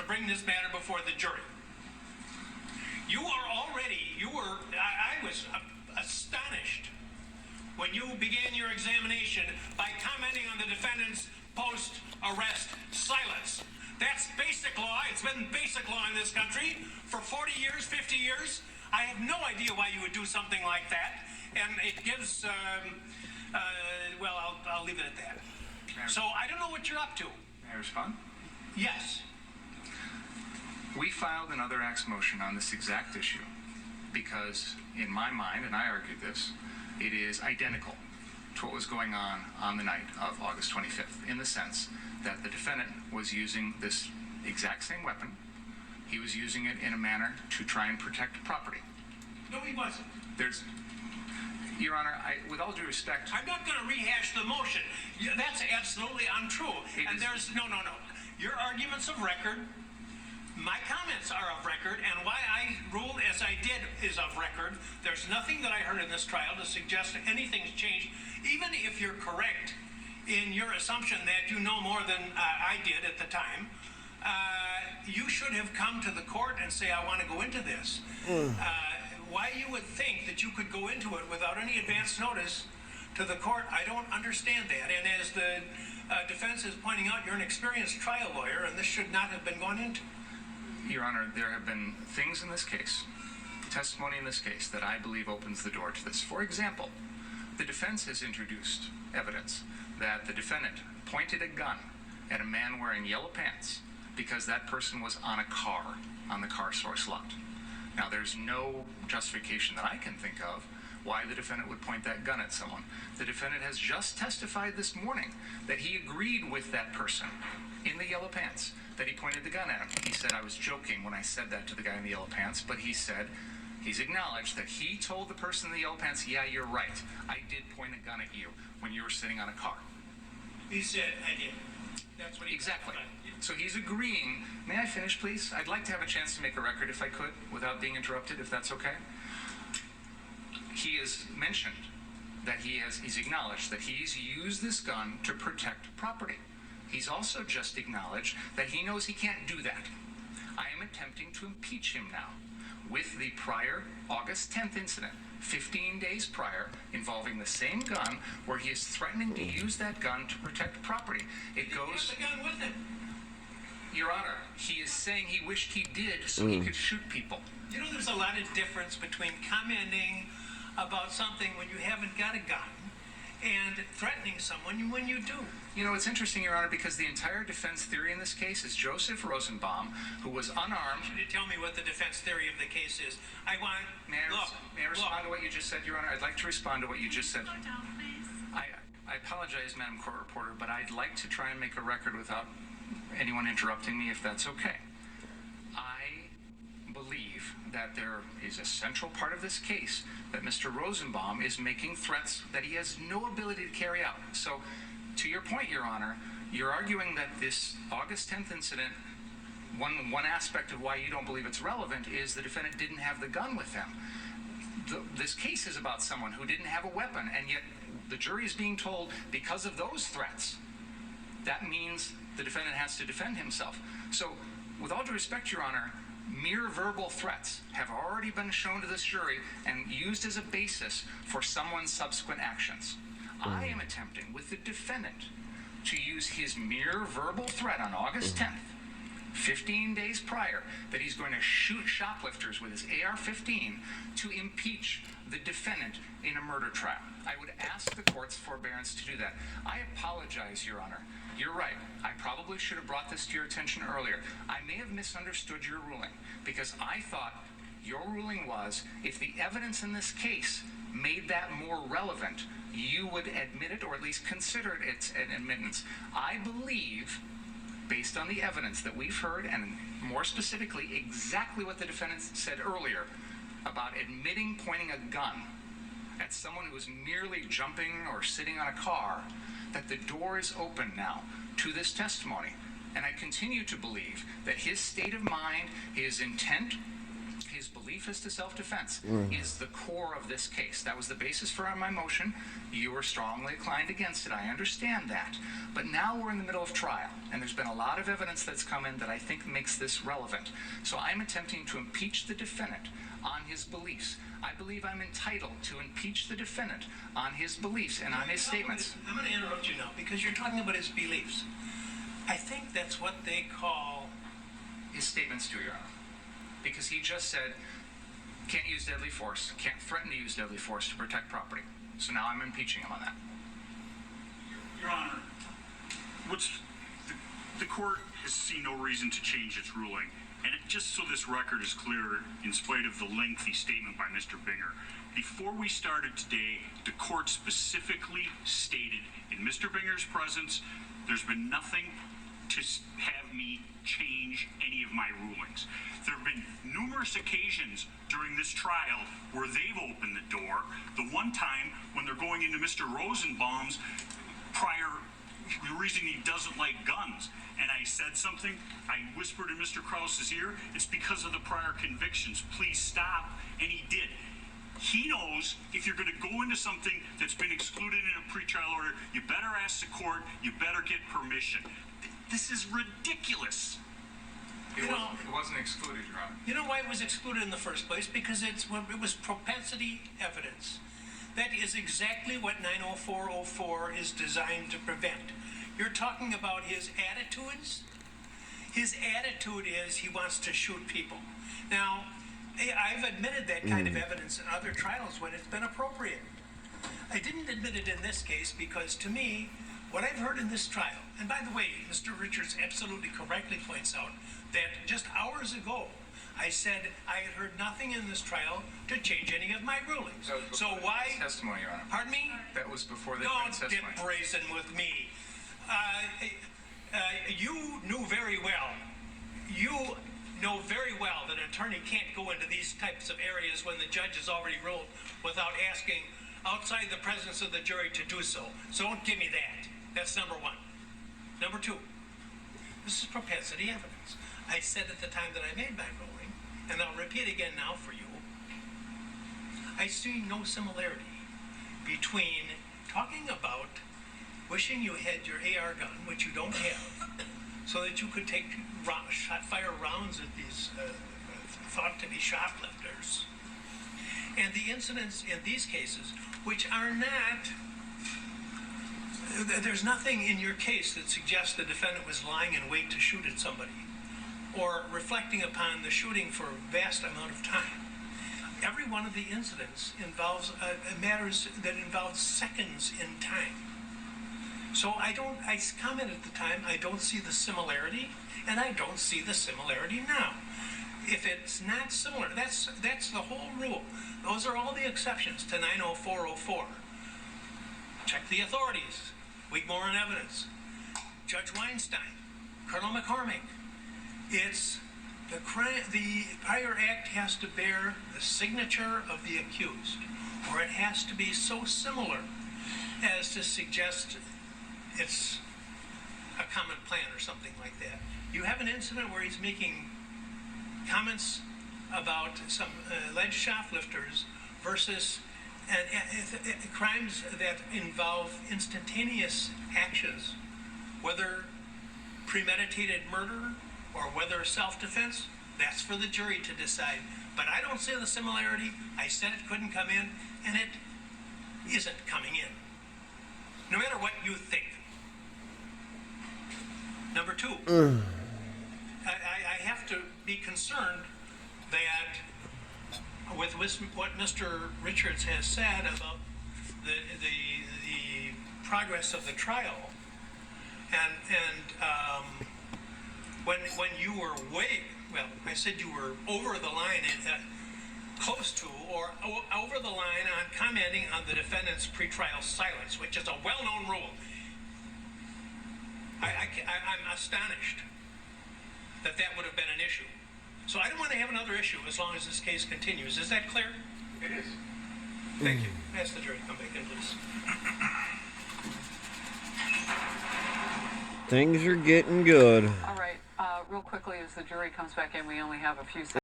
bring this matter before the jury. I was astonished when you began your examination by commenting on the defendant's post-arrest silence. That's basic law. It's been basic law in this country for 40 years, 50 years. I have no idea why you would do something like that. And it gives, I'll leave it at that. So I don't know what you're up to. May I respond? Yes. We filed an other acts motion on this exact issue because, in my mind, and I argued this, it is identical to what was going on the night of August 25th, in the sense that the defendant was using this exact same weapon. He was using it in a manner to try and protect property. No, he wasn't. Your Honor, with all due respect... I'm not going to rehash the motion. That's absolutely untrue. No. Your arguments of record, my comments are of record, and why I ruled as I did is of record. There's nothing that I heard in this trial to suggest that anything's changed, even if you're correct in your assumption that you know more than I did at the time. You should have come to the court and say, I want to go into this. Why you would think that you could go into it without any advance notice to the court, I don't understand that. And as the defense is pointing out, you're an experienced trial lawyer, and this should not have been gone into. Your Honor, there have been things in this case, testimony in this case, that I believe opens the door to this. For example, the defense has introduced evidence that the defendant pointed a gun at a man wearing yellow pants because that person was on a car, on the car source lot. Now, there's no justification that I can think of why the defendant would point that gun at someone. The defendant has just testified this morning that he agreed with that person in the yellow pants, that he pointed the gun at him. He said, I was joking when I said that to the guy in the yellow pants, but he's acknowledged that he told the person in the yellow pants, yeah, you're right. I did point a gun at you when you were sitting on a car. He said, I did. That's what he Exactly. testified. So he's agreeing. May I finish, please? I'd like to have a chance to make a record, if I could, without being interrupted, if that's okay. He has mentioned that he's acknowledged that he's used this gun to protect property. He's also just acknowledged that he knows he can't do that. I am attempting to impeach him now with the prior August 10th incident, 15 days prior, involving the same gun, where he is threatening to use that gun to protect property. It goes... He had the gun with him. Your Honor, he is saying he wished he did so he could shoot people. You know, there's a lot of difference between commenting about something when you haven't got a gun and threatening someone when you do. You know, it's interesting, Your Honor, because the entire defense theory in this case is Joseph Rosenbaum, who was unarmed. Should you tell me what the defense theory of the case is? May I respond to what you just said, Your Honor? I'd like to respond to what you just said. Slow down, please. I apologize, Madam Court Reporter, but I'd like to try and make a record without anyone interrupting me, if that's okay. I believe that there is a central part of this case that Mr. Rosenbaum is making threats that he has no ability to carry out. So, to your point, Your Honor, you're arguing that this August 10th incident, one aspect of why you don't believe it's relevant is the defendant didn't have the gun with him. This case is about someone who didn't have a weapon, and yet the jury is being told, because of those threats, that means the defendant has to defend himself. So, with all due respect, Your Honor, mere verbal threats have already been shown to this jury and used as a basis for someone's subsequent actions. I am attempting, with the defendant, to use his mere verbal threat on August 10th, 15 days prior, that he's going to shoot shoplifters with his AR-15 to impeach the defendant in a murder trial. I would ask the court's forbearance to do that. I apologize, Your Honor. You're right. I probably should have brought this to your attention earlier. I may have misunderstood your ruling, because I thought your ruling was, if the evidence in this case made that more relevant, you would admit it, or at least consider it its an admittance. I believe, based on the evidence that we've heard, and more specifically, exactly what the defendant said earlier about admitting pointing a gun at someone who was merely jumping or sitting on a car, that the door is open now to this testimony. And I continue to believe that his state of mind, his intent, his belief as to self-defense is the core of this case. That was the basis for my motion. You were strongly inclined against it. I understand that. But now we're in the middle of trial, and there's been a lot of evidence that's come in that I think makes this relevant. So I'm attempting to impeach the defendant on his beliefs. I believe I'm entitled to impeach the defendant on his beliefs and on his statements. I'm going to interrupt you now because you're talking about his beliefs. I think that's what they call his statements to, Your Honor. Because he just said, can't use deadly force, can't threaten to use deadly force to protect property. So now I'm impeaching him on that. Your Honor, the court has seen no reason to change its ruling. And just so this record is clear, in spite of the lengthy statement by Mr. Binger, before we started today, the court specifically stated in Mr. Binger's presence, there's been nothing to have me change any of my rulings. There have been numerous occasions during this trial where they've opened the door. The one time when they're going into Mr. Rosenbaum's the reason he doesn't like guns. And I said something, I whispered in Mr. Krause's ear, it's because of the prior convictions. Please stop. And he did. He knows if you're going to go into something that's been excluded in a pretrial order, you better ask the court, you better get permission. This is ridiculous. It wasn't excluded, Your Honor. You know why it was excluded in the first place? Because it was propensity evidence. That is exactly what 90404 is designed to prevent. You're talking about his attitudes. His attitude is he wants to shoot people. Now, I've admitted that kind of evidence in other trials when it's been appropriate. I didn't admit it in this case because, to me, what I've heard in this trial, and by the way, Mr. Richards absolutely correctly points out that just hours ago, I said I had heard nothing in this trial to change any of my rulings. So why? Testimony, Your Honor. Pardon me? That was before the Don't testimony. get brazen with me. You knew very well. You know very well that an attorney can't go into these types of areas when the judge has already ruled without asking outside the presence of the jury to do so. So don't give me that. That's number one. Number two, this is propensity evidence. I said at the time that I made my ruling, and I'll repeat again now for you, I see no similarity between talking about wishing you had your AR gun, which you don't have, so that you could take fire rounds at these thought to be shoplifters, and the incidents in these cases, which are not, there's nothing in your case that suggests the defendant was lying in wait to shoot at somebody or reflecting upon the shooting for a vast amount of time. Every one of the incidents involves matters that involve seconds in time. So I commented at the time, I don't see the similarity, and I don't see the similarity now. If it's not similar, that's the whole rule. Those are all the exceptions to 90404. Check the authorities. Wigmore and evidence. Judge Weinstein. Colonel McCormick. It's the prior act has to bear the signature of the accused, or it has to be so similar as to suggest it's a common plan or something like that. You have an incident where he's making comments about some alleged shoplifters versus crimes that involve instantaneous actions, whether premeditated murder or whether self-defense. That's for the jury to decide. But I don't see the similarity. I said it couldn't come in, and it isn't coming in, no matter what you think. Number two, I have to be concerned that with what Mr. Richards has said about the progress of the trial, and when you were I said you were over the line, close to or over the line on commenting on the defendant's pretrial silence, which is a well-known rule. I'm astonished that would have been an issue. So I don't want to have another issue as long as this case continues. Is that clear? It is. Thank you. Ask the jury to come back in, please. Things are getting good. All right. Real quickly, as the jury comes back in, we only have a few seconds.